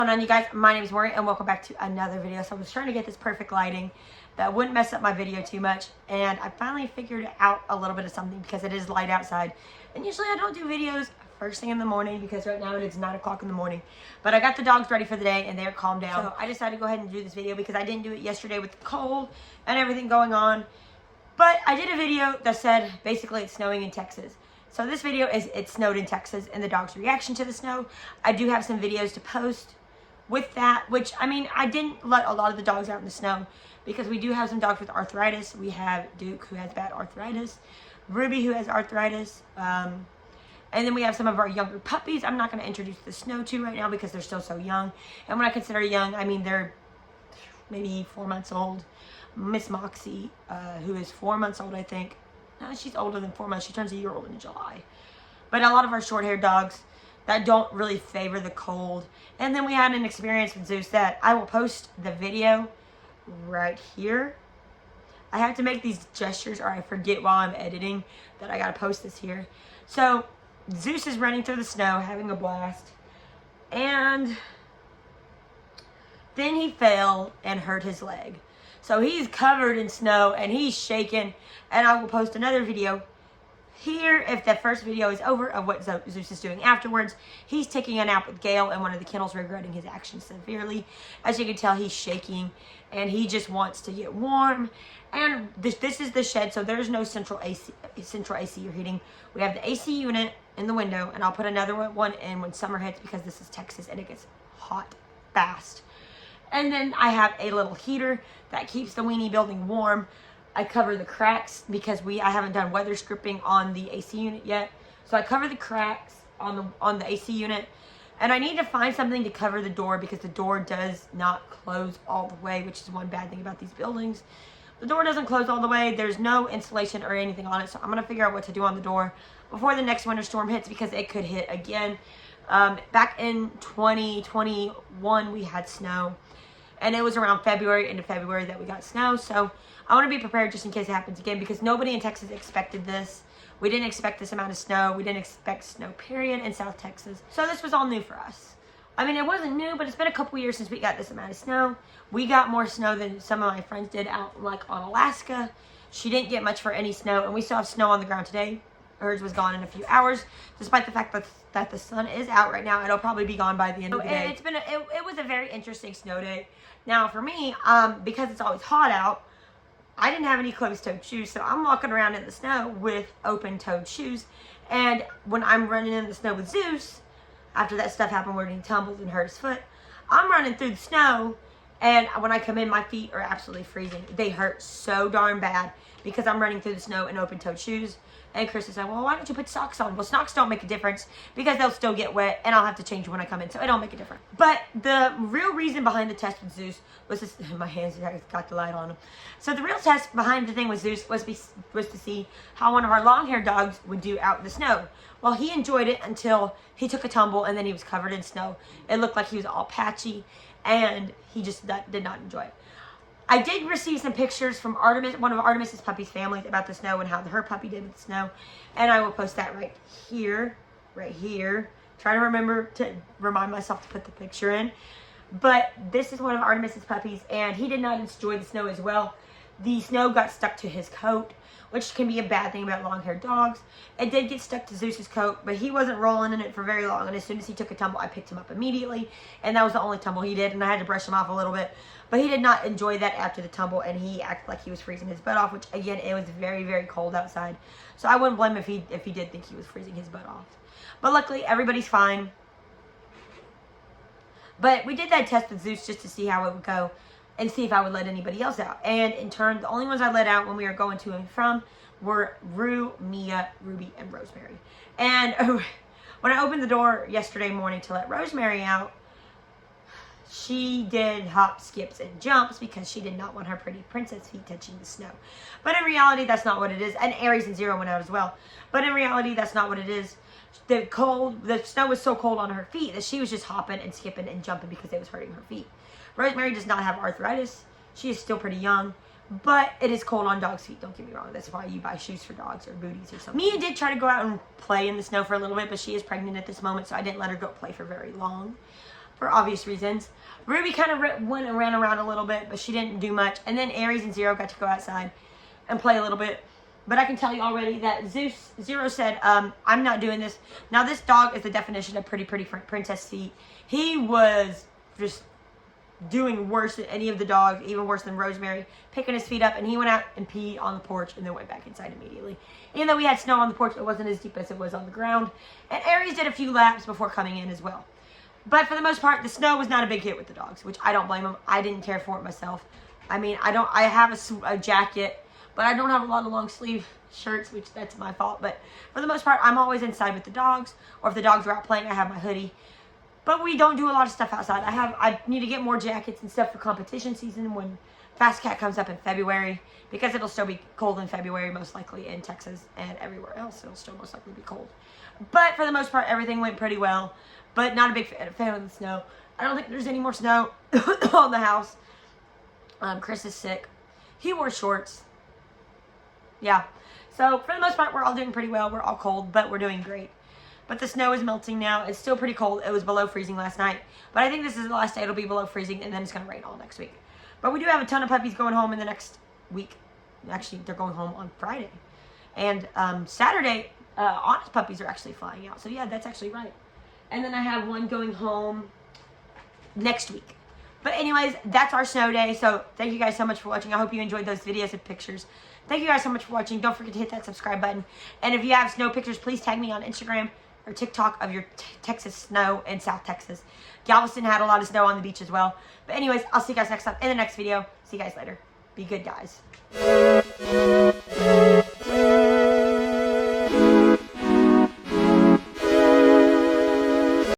What's going on, you guys? My name is Maury and welcome back to another video. So I was trying to get this perfect lighting that wouldn't mess up my video too much, and I finally figured out a little bit of something because it is light outside, and usually I don't do videos first thing in the morning because right now it is 9 o'clock in the morning. But I got the dogs ready for the day and they're calmed down, so I decided to go ahead and do this video because I didn't do it yesterday with the cold and everything going on. But I did a video that said basically it's snowing in Texas. So this video is it snowed in Texas and the dog's reaction to the snow. I do have some videos to post with that, which, I mean, I didn't let a lot of the dogs out in the snow because we do have some dogs with arthritis. We have Duke, who has bad arthritis, Ruby, who has arthritis, and then we have some of our younger puppies I'm not going to introduce the snow to right now because they're still so young. And when I consider young, I mean they're maybe 4 months old. Miss Moxie, who is 4 months old, I think. No, she's older than 4 months. She turns a year old in July. But a lot of our short-haired dogs that don't really favor the cold. And then we had an experience with Zeus that I will post the video right here. I have to make these gestures or I forget while I'm editing that I gotta post this here. So Zeus is running through the snow having a blast, and then he fell and hurt his leg. So he's covered in snow and he's shaking, and I will post another video here if the first video is over of what Zeus is doing afterwards. He's taking a nap with Gail in one of the kennels, regretting his actions severely. As you can tell, he's shaking and he just wants to get warm. And this is the shed, so there's no central AC or heating. We have the AC unit in the window, and I'll put another one in when summer hits because this is Texas and it gets hot fast. And then I have a little heater that keeps the weenie building warm. I cover the cracks because I haven't done weather stripping on the AC unit yet. So I cover the cracks on the AC unit. And I need to find something to cover the door because the door does not close all the way, which is one bad thing about these buildings. The door doesn't close all the way. There's no insulation or anything on it. So I'm going to figure out what to do on the door before the next winter storm hits because it could hit again. Back in 2021, we had snow. And it was around into February that we got snow. So I want to be prepared just in case it happens again because nobody in Texas expected this. We didn't expect this amount of snow. We didn't expect snow, period, in South Texas. So this was all new for us. I mean, it wasn't new, but it's been a couple years since we got this amount of snow. We got more snow than some of my friends did out like on Alaska. She didn't get much for any snow, and we still have snow on the ground today. Hers was gone in a few hours, despite the fact that the sun is out right now. It'll probably be gone by the end of the day. It was a very interesting snow day. Now for me, because it's always hot out, I didn't have any closed-toed shoes, so I'm walking around in the snow with open-toed shoes. And when I'm running in the snow with Zeus, after that stuff happened where he tumbled and hurt his foot, I'm running through the snow, and when I come in, my feet are absolutely freezing. They hurt so darn bad because I'm running through the snow in open-toed shoes. And Chris is like, well, why don't you put socks on? Well, socks don't make a difference because they'll still get wet and I'll have to change when I come in. So it don't make a difference. But the real reason behind the test with Zeus was this, my hands got the light on them. So the real test behind the thing with Zeus was to see how one of our long-haired dogs would do out in the snow. Well, he enjoyed it until he took a tumble and then he was covered in snow. It looked like he was all patchy and he just did not enjoy it. I did receive some pictures from Artemis, one of Artemis's puppy's families, about the snow and how her puppy did with the snow. And I will post that right here. Try to remember to remind myself to put the picture in. But this is one of Artemis's puppies, and he did not enjoy the snow as well. The snow got stuck to his coat, which can be a bad thing about long-haired dogs. It did get stuck to Zeus's coat, but he wasn't rolling in it for very long. And as soon as he took a tumble, I picked him up immediately. And that was the only tumble he did, and I had to brush him off a little bit. But he did not enjoy that after the tumble, and he acted like he was freezing his butt off, which, again, it was very, very cold outside. So I wouldn't blame him if he did think he was freezing his butt off. But luckily, everybody's fine. But we did that test with Zeus just to see how it would go and see if I would let anybody else out. And in turn, the only ones I let out when we were going to and from were Rue, Mia, Ruby, and Rosemary. And when I opened the door yesterday morning to let Rosemary out, she did hops, skips, and jumps because she did not want her pretty princess feet touching the snow. But in reality, that's not what it is. And Aries and Zero went out as well. But in reality, that's not what it is. The snow was so cold on her feet that she was just hopping and skipping and jumping because it was hurting her feet. Rosemary does not have arthritis. She is still pretty young. But it is cold on dogs' feet, don't get me wrong. That's why you buy shoes for dogs or booties or something. Mia did try to go out and play in the snow for a little bit, but she is pregnant at this moment, so I didn't let her go play for very long. for obvious reasons. Ruby kind of ran around a little bit, but she didn't do much. And then Aries and Zero got to go outside and play a little bit. But I can tell you already that Zero said, I'm not doing this. Now, this dog is the definition of pretty princess feet. He was just doing worse than any of the dogs, even worse than Rosemary, picking his feet up, and he went out and peed on the porch and then went back inside immediately. Even though we had snow on the porch, it wasn't as deep as it was on the ground. And Aries did a few laps before coming in as well. But for the most part, the snow was not a big hit with the dogs, which I don't blame them. I didn't care for it myself. I mean, I have a jacket, but I don't have a lot of long sleeve shirts, which that's my fault. But for the most part, I'm always inside with the dogs, or if the dogs are out playing, I have my hoodie. But we don't do a lot of stuff outside. I need to get more jackets and stuff for competition season when Fast Cat comes up in February, because it'll still be cold in February, most likely in Texas and everywhere else. It'll still most likely be cold. But for the most part, everything went pretty well. But not a big fan of the snow. I don't think there's any more snow on the house. Chris is sick. He wore shorts. Yeah. So for the most part, we're all doing pretty well. We're all cold, but we're doing great. But the snow is melting now. It's still pretty cold. It was below freezing last night. But I think this is the last day it'll be below freezing, and then it's going to rain all next week. But we do have a ton of puppies going home in the next week. Actually, they're going home on Friday. And Saturday, Honest puppies are actually flying out. So yeah, that's actually right. And then I have one going home next week. But anyways, that's our snow day. So thank you guys so much for watching. I hope you enjoyed those videos and pictures. Thank you guys so much for watching. Don't forget to hit that subscribe button. And if you have snow pictures, please tag me on Instagram or TikTok of your Texas snow in South Texas. Galveston had a lot of snow on the beach as well. But anyways, I'll see you guys next time in the next video. See you guys later. Be good, guys.